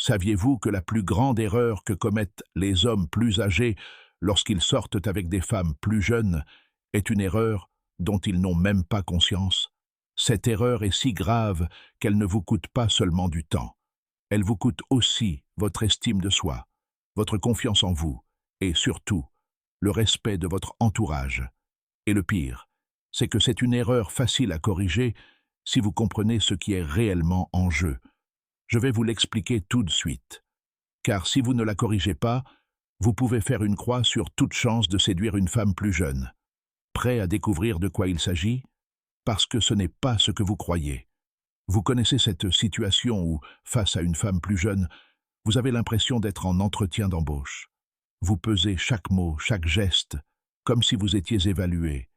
Saviez-vous que la plus grande erreur que commettent les hommes plus âgés lorsqu'ils sortent avec des femmes plus jeunes est une erreur dont ils n'ont même pas conscience? Cette erreur est si grave qu'elle ne vous coûte pas seulement du temps. Elle vous coûte aussi votre estime de soi, votre confiance en vous et surtout le respect de votre entourage. Et le pire, c'est que c'est une erreur facile à corriger si vous comprenez ce qui est réellement en jeu. Je vais vous l'expliquer tout de suite, car si vous ne la corrigez pas, vous pouvez faire une croix sur toute chance de séduire une femme plus jeune. Prêt à découvrir de quoi il s'agit? Parce que ce n'est pas ce que vous croyez. Vous connaissez cette situation où, face à une femme plus jeune, vous avez l'impression d'être en entretien d'embauche. Vous pesez chaque mot, chaque geste, comme si vous étiez évalué,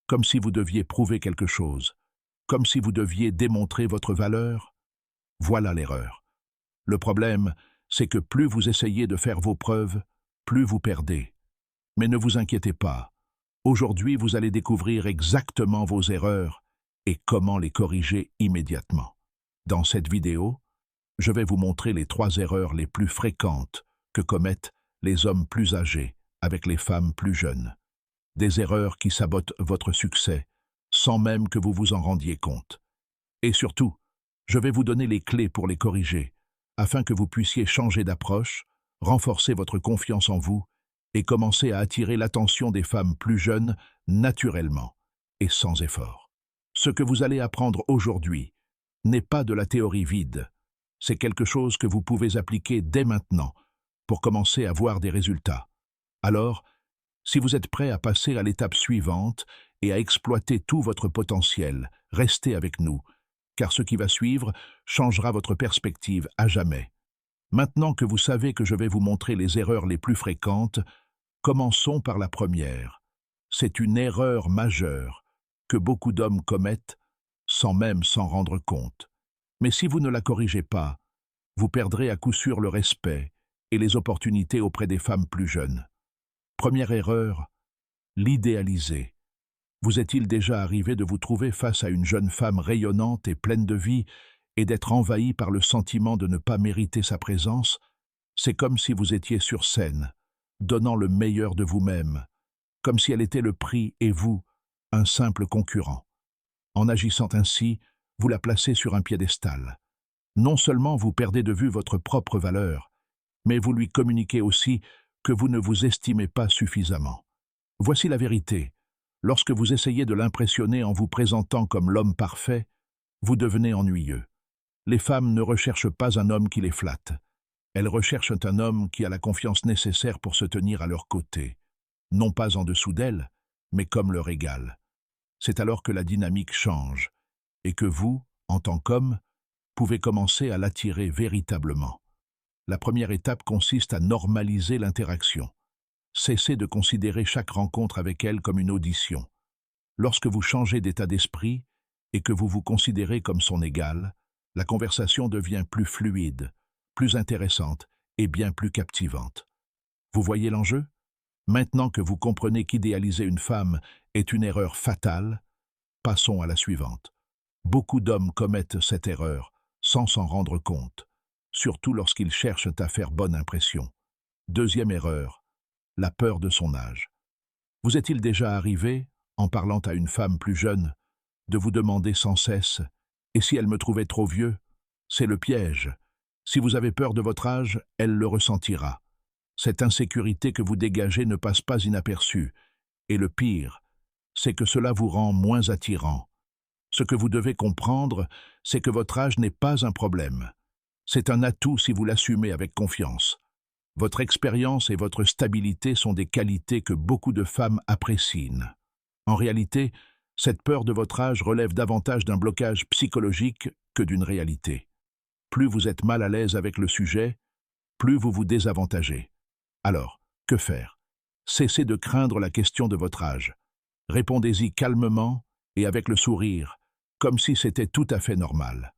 comme si vous deviez prouver quelque chose, comme si vous deviez démontrer votre valeur. Voilà l'erreur. Le problème, c'est que plus vous essayez de faire vos preuves, plus vous perdez. Mais ne vous inquiétez pas. Aujourd'hui, vous allez découvrir exactement vos erreurs et comment les corriger immédiatement. Dans cette vidéo, je vais vous montrer les 3 erreurs les plus fréquentes que commettent les hommes plus âgés avec les femmes plus jeunes. Des erreurs qui sabotent votre succès, sans même que vous vous en rendiez compte. Et surtout, je vais vous donner les clés pour les corriger, afin que vous puissiez changer d'approche, renforcer votre confiance en vous et commencer à attirer l'attention des femmes plus jeunes naturellement et sans effort. Ce que vous allez apprendre aujourd'hui n'est pas de la théorie vide, c'est quelque chose que vous pouvez appliquer dès maintenant pour commencer à voir des résultats. Alors, si vous êtes prêt à passer à l'étape suivante et à exploiter tout votre potentiel, restez avec nous, car ce qui va suivre changera votre perspective à jamais. Maintenant que vous savez que je vais vous montrer les erreurs les plus fréquentes, commençons par la première. C'est une erreur majeure que beaucoup d'hommes commettent sans même s'en rendre compte. Mais si vous ne la corrigez pas, vous perdrez à coup sûr le respect et les opportunités auprès des femmes plus jeunes. Première erreur, l'idéaliser. Vous est-il déjà arrivé de vous trouver face à une jeune femme rayonnante et pleine de vie et d'être envahi par le sentiment de ne pas mériter sa présence? C'est comme si vous étiez sur scène, donnant le meilleur de vous-même, comme si elle était le prix et vous, un simple concurrent. En agissant ainsi, vous la placez sur un piédestal. Non seulement vous perdez de vue votre propre valeur, mais vous lui communiquez aussi que vous ne vous estimez pas suffisamment. Voici la vérité. Lorsque vous essayez de l'impressionner en vous présentant comme l'homme parfait, vous devenez ennuyeux. Les femmes ne recherchent pas un homme qui les flatte. Elles recherchent un homme qui a la confiance nécessaire pour se tenir à leur côté, non pas en dessous d'elles, mais comme leur égal. C'est alors que la dynamique change, et que vous, en tant qu'homme, pouvez commencer à l'attirer véritablement. La première étape consiste à normaliser l'interaction. Cessez de considérer chaque rencontre avec elle comme une audition. Lorsque vous changez d'état d'esprit et que vous vous considérez comme son égal, la conversation devient plus fluide, plus intéressante et bien plus captivante. Vous voyez l'enjeu? Maintenant que vous comprenez qu'idéaliser une femme est une erreur fatale, passons à la suivante. Beaucoup d'hommes commettent cette erreur sans s'en rendre compte, surtout lorsqu'ils cherchent à faire bonne impression. Deuxième erreur, la peur de son âge. Vous est-il déjà arrivé, en parlant à une femme plus jeune, de vous demander sans cesse « Et si elle me trouvait trop vieux ?» C'est le piège. Si vous avez peur de votre âge, elle le ressentira. Cette insécurité que vous dégagez ne passe pas inaperçue. Et le pire, c'est que cela vous rend moins attirant. Ce que vous devez comprendre, c'est que votre âge n'est pas un problème. C'est un atout si vous l'assumez avec confiance. Votre expérience et votre stabilité sont des qualités que beaucoup de femmes apprécient. En réalité, cette peur de votre âge relève davantage d'un blocage psychologique que d'une réalité. Plus vous êtes mal à l'aise avec le sujet, plus vous vous désavantagez. Alors, que faire? Cessez de craindre la question de votre âge. Répondez-y calmement et avec le sourire, comme si c'était tout à fait normal.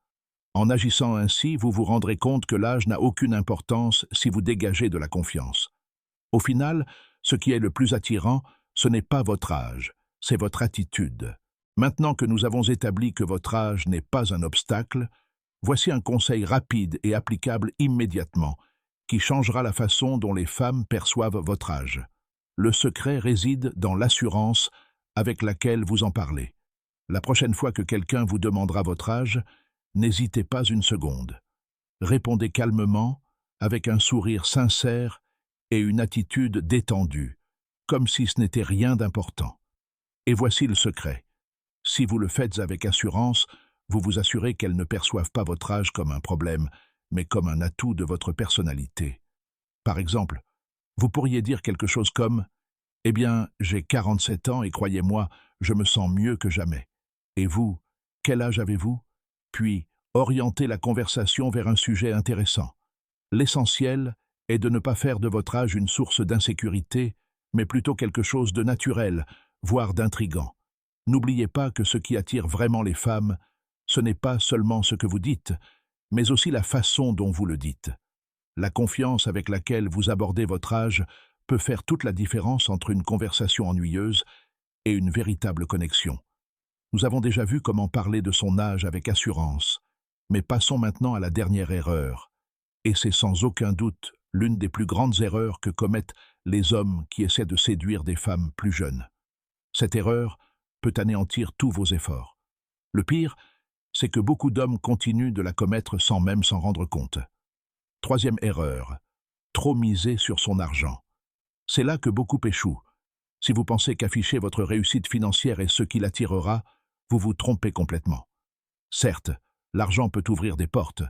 En agissant ainsi, vous vous rendrez compte que l'âge n'a aucune importance si vous dégagez de la confiance. Au final, ce qui est le plus attirant, ce n'est pas votre âge, c'est votre attitude. Maintenant que nous avons établi que votre âge n'est pas un obstacle, Voici un conseil rapide et applicable immédiatement, qui changera la façon dont les femmes perçoivent votre âge. Le secret réside dans l'assurance avec laquelle vous en parlez. La prochaine fois que quelqu'un vous demandera votre âge, n'hésitez pas une seconde. Répondez calmement, avec un sourire sincère et une attitude détendue, comme si ce n'était rien d'important. Et voici le secret. Si vous le faites avec assurance, vous vous assurez qu'elles ne perçoivent pas votre âge comme un problème, mais comme un atout de votre personnalité. Par exemple, vous pourriez dire quelque chose comme « Eh bien, j'ai 47 ans et croyez-moi, je me sens mieux que jamais. Et vous, quel âge avez-vous » Puis, orientez la conversation vers un sujet intéressant. L'essentiel est de ne pas faire de votre âge une source d'insécurité, mais plutôt quelque chose de naturel, voire d'intrigant. N'oubliez pas que ce qui attire vraiment les femmes, ce n'est pas seulement ce que vous dites, mais aussi la façon dont vous le dites. La confiance avec laquelle vous abordez votre âge peut faire toute la différence entre une conversation ennuyeuse et une véritable connexion. Nous avons déjà vu comment parler de son âge avec assurance, mais passons maintenant à la dernière erreur. Et c'est sans aucun doute l'une des plus grandes erreurs que commettent les hommes qui essaient de séduire des femmes plus jeunes. Cette erreur peut anéantir tous vos efforts. Le pire, c'est que beaucoup d'hommes continuent de la commettre sans même s'en rendre compte. Troisième erreur, trop miser sur son argent. C'est là que beaucoup échouent. Si vous pensez qu'afficher votre réussite financière est ce qui l'attirera, vous vous trompez complètement. Certes, l'argent peut ouvrir des portes,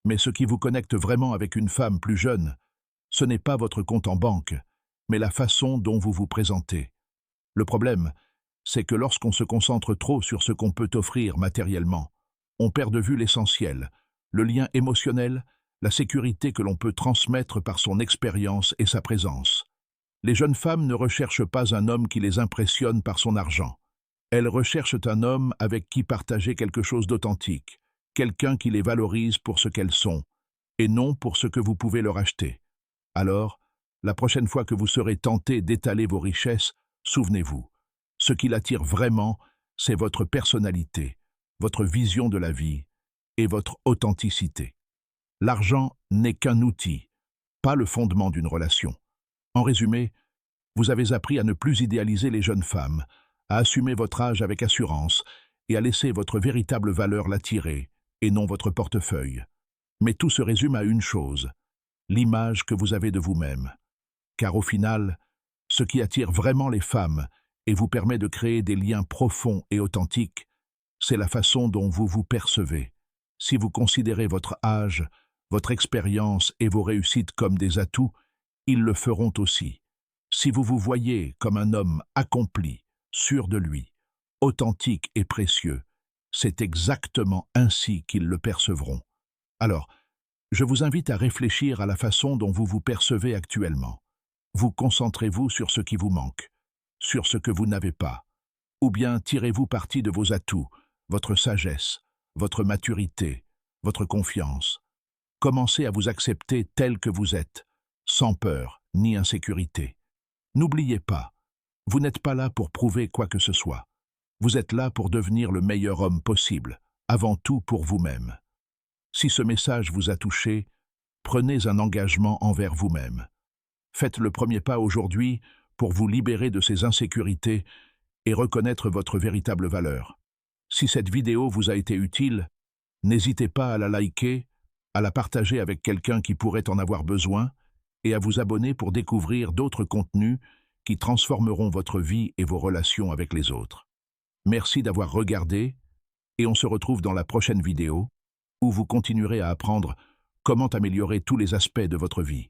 mais ce qui vous connecte vraiment avec une femme plus jeune, ce n'est pas votre compte en banque, mais la façon dont vous vous présentez. Le problème, c'est que lorsqu'on se concentre trop sur ce qu'on peut offrir matériellement, on perd de vue l'essentiel, le lien émotionnel, la sécurité que l'on peut transmettre par son expérience et sa présence. Les jeunes femmes ne recherchent pas un homme qui les impressionne par son argent. Elles recherchent un homme avec qui partager quelque chose d'authentique, quelqu'un qui les valorise pour ce qu'elles sont, et non pour ce que vous pouvez leur acheter. Alors, la prochaine fois que vous serez tenté d'étaler vos richesses, souvenez-vous, ce qui l'attire vraiment, c'est votre personnalité, votre vision de la vie et votre authenticité. L'argent n'est qu'un outil, pas le fondement d'une relation. En résumé, vous avez appris à ne plus idéaliser les jeunes femmes, à assumer votre âge avec assurance et à laisser votre véritable valeur l'attirer, et non votre portefeuille. Mais tout se résume à une chose, l'image que vous avez de vous-même. Car au final, ce qui attire vraiment les femmes et vous permet de créer des liens profonds et authentiques, c'est la façon dont vous vous percevez. Si vous considérez votre âge, votre expérience et vos réussites comme des atouts, ils le feront aussi. Si vous vous voyez comme un homme accompli, sûr de lui, authentique et précieux, c'est exactement ainsi qu'ils le percevront. Alors, je vous invite à réfléchir à la façon dont vous vous percevez actuellement. Vous concentrez-vous sur ce qui vous manque, sur ce que vous n'avez pas, ou bien tirez-vous parti de vos atouts, votre sagesse, votre maturité, votre confiance. Commencez à vous accepter tel que vous êtes, sans peur ni insécurité. N'oubliez pas, vous n'êtes pas là pour prouver quoi que ce soit. Vous êtes là pour devenir le meilleur homme possible, avant tout pour vous-même. Si ce message vous a touché, prenez un engagement envers vous-même. Faites le premier pas aujourd'hui pour vous libérer de ces insécurités et reconnaître votre véritable valeur. Si cette vidéo vous a été utile, n'hésitez pas à la liker, à la partager avec quelqu'un qui pourrait en avoir besoin et à vous abonner pour découvrir d'autres contenus qui transformeront votre vie et vos relations avec les autres. Merci d'avoir regardé et on se retrouve dans la prochaine vidéo où vous continuerez à apprendre comment améliorer tous les aspects de votre vie.